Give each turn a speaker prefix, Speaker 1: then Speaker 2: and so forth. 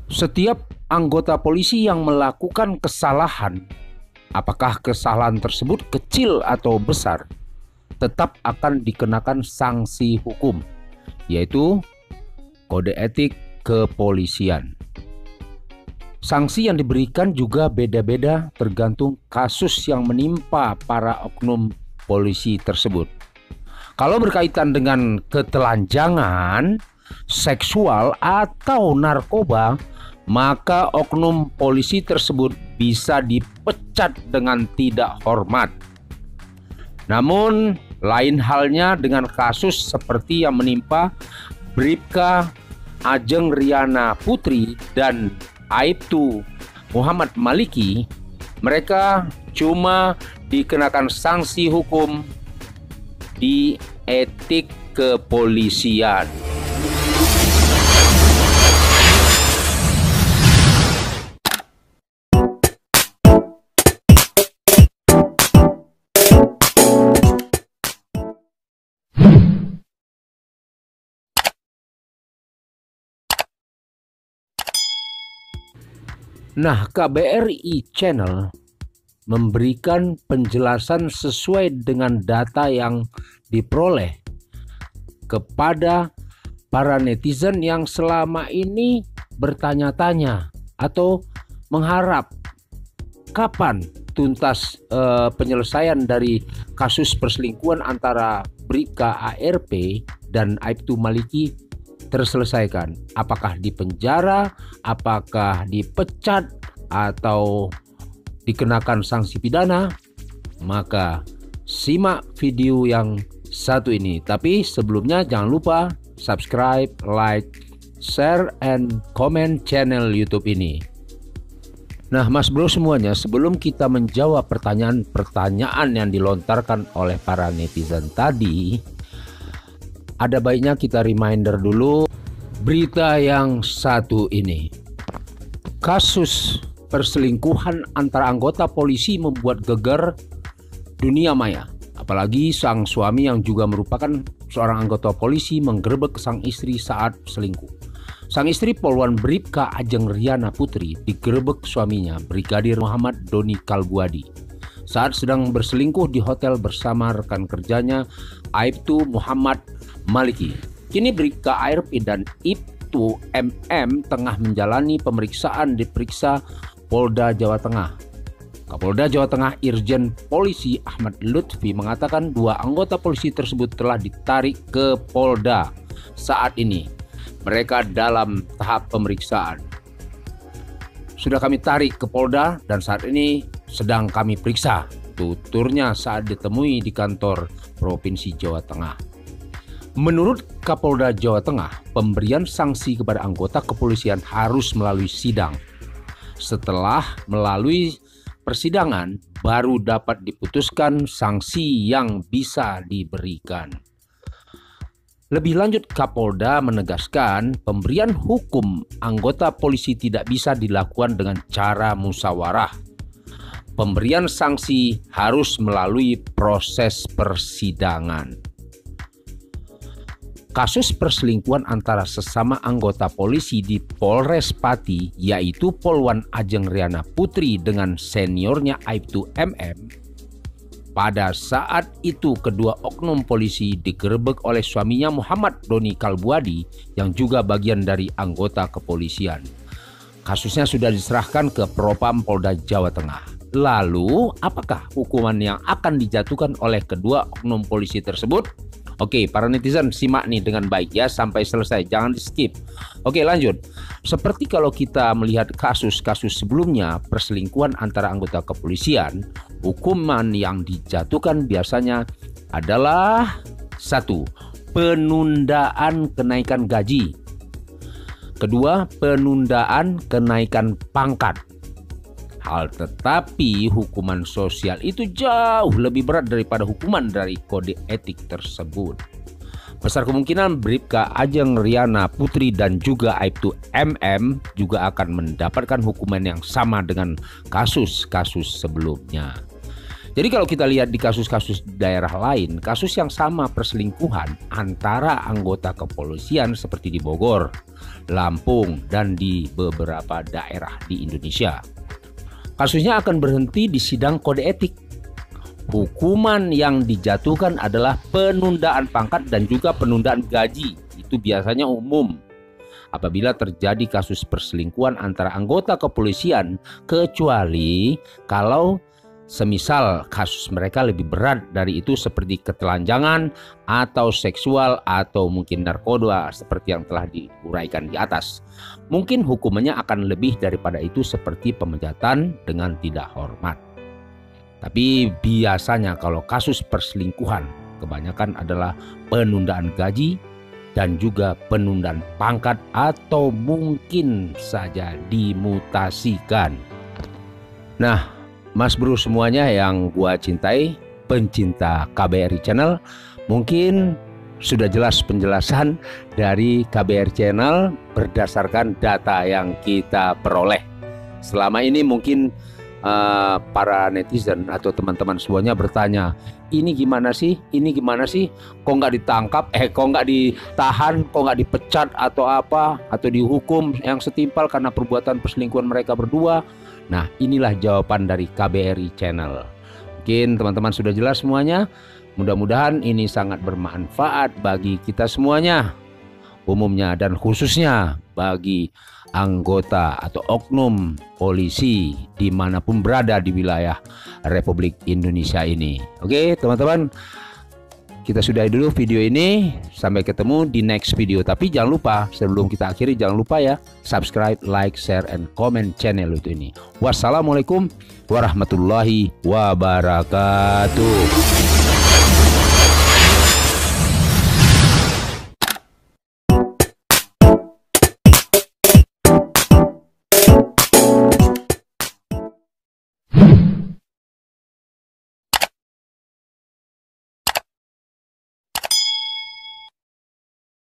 Speaker 1: Setiap anggota polisi yang melakukan kesalahan, apakah kesalahan tersebut kecil atau besar, tetap akan dikenakan sanksi hukum, yaitu kode etik kepolisian. Sanksi yang diberikan juga beda-beda tergantung kasus yang menimpa para oknum polisi tersebut. Kalau berkaitan dengan ketelanjangan, seksual, atau narkoba, maka oknum polisi tersebut bisa dipecat dengan tidak hormat. Namun, lain halnya dengan kasus seperti yang menimpa Bribka Ajeng Riana Putri dan Aibtu Muhammad Maliki. Mereka cuma dikenakan sanksi hukum di etik kepolisian. Nah, KBRI Channel memberikan penjelasan sesuai dengan data yang diperoleh kepada para netizen yang selama ini bertanya-tanya atau mengharap kapan tuntas penyelesaian dari kasus perselingkuhan antara Bribka ARP dan Aibtu Maliki terselesaikan. Apakah di penjara, apakah dipecat, atau dikenakan sanksi pidana? Maka simak video yang satu ini. Tapi sebelumnya jangan lupa subscribe, like, share, and comment channel YouTube ini. Nah, Mas Bro semuanya, sebelum kita menjawab pertanyaan-pertanyaan yang dilontarkan oleh para netizen tadi, ada baiknya kita reminder dulu berita yang satu ini. Kasus perselingkuhan antara anggota polisi membuat geger dunia maya. Apalagi sang suami yang juga merupakan seorang anggota polisi menggerebek sang istri saat selingkuh. Sang istri Polwan Bribka Ajeng Riana Putri digerebek suaminya Brigadir Muhammad Doni Kalbuadi saat sedang berselingkuh di hotel bersama rekan kerjanya Aibtu Muhammad Maliki. Kini Bribka ARP dan Aibtu MM tengah menjalani pemeriksaan diperiksa Polda Jawa Tengah. Kapolda Jawa Tengah Irjen Polisi Ahmad Lutfi mengatakan dua anggota polisi tersebut telah ditarik ke Polda saat ini. Mereka dalam tahap pemeriksaan. Sudah kami tarik ke Polda dan saat ini sedang kami periksa, tuturnya saat ditemui di kantor Provinsi Jawa Tengah. Menurut Kapolda Jawa Tengah, pemberian sanksi kepada anggota kepolisian harus melalui sidang. Setelah melalui persidangan, baru dapat diputuskan sanksi yang bisa diberikan. Lebih lanjut, Kapolda menegaskan pemberian hukum anggota polisi tidak bisa dilakukan dengan cara musyawarah. Pemberian sanksi harus melalui proses persidangan. Kasus perselingkuhan antara sesama anggota polisi di Polres Pati, yaitu Polwan Ajeng Riana Putri dengan seniornya Aibtu MM. Pada saat itu kedua oknum polisi digerebek oleh suaminya Muhammad Doni Kalbuadi yang juga bagian dari anggota kepolisian. Kasusnya sudah diserahkan ke Propam Polda Jawa Tengah. Lalu apakah hukuman yang akan dijatuhkan oleh kedua oknum polisi tersebut? Oke, para netizen simak nih dengan baik ya sampai selesai, jangan di skip. Oke, lanjut. Seperti kalau kita melihat kasus-kasus sebelumnya perselingkuhan antara anggota kepolisian, hukuman yang dijatuhkan biasanya adalah 1. Penundaan kenaikan gaji. 2. Penundaan kenaikan pangkat. Hal tetapi hukuman sosial itu jauh lebih berat daripada hukuman dari kode etik tersebut. Besar kemungkinan Bribka Ajeng Riana Putri dan juga Aibtu MM juga akan mendapatkan hukuman yang sama dengan kasus-kasus sebelumnya. Jadi kalau kita lihat di kasus-kasus daerah lain, kasus yang sama perselingkuhan antara anggota kepolisian seperti di Bogor, Lampung, dan di beberapa daerah di Indonesia, kasusnya akan berhenti di sidang kode etik. Hukuman yang dijatuhkan adalah penundaan pangkat dan juga penundaan gaji. Itu biasanya umum apabila terjadi kasus perselingkuhan antara anggota kepolisian, kecuali kalau semisal kasus mereka lebih berat dari itu seperti ketelanjangan atau seksual atau mungkin narkoba seperti yang telah diuraikan di atas. Mungkin hukumannya akan lebih daripada itu seperti pemecatan dengan tidak hormat. Tapi biasanya kalau kasus perselingkuhan kebanyakan adalah penundaan gaji dan juga penundaan pangkat atau mungkin saja dimutasikan. Nah, Mas Bro semuanya yang gua cintai, pencinta KBRI Channel, mungkin sudah jelas penjelasan dari KBRI Channel berdasarkan data yang kita peroleh. Selama ini mungkin para netizen atau teman-teman semuanya bertanya, ini gimana sih? Ini gimana sih? Kok nggak ditangkap? Kok nggak ditahan? Kok nggak dipecat atau apa? Atau dihukum yang setimpal karena perbuatan perselingkuhan mereka berdua? Nah, inilah jawaban dari KBRI Channel. Mungkin teman-teman sudah jelas semuanya. Mudah-mudahan ini sangat bermanfaat bagi kita semuanya, umumnya dan khususnya bagi anggota atau oknum polisi dimanapun berada di wilayah Republik Indonesia ini. Oke teman-teman, kita sudahi dulu video ini. Sampai ketemu di next video. Tapi jangan lupa, sebelum kita akhiri, jangan lupa ya, subscribe, like, share, and comment channel ini. Wassalamualaikum warahmatullahi wabarakatuh.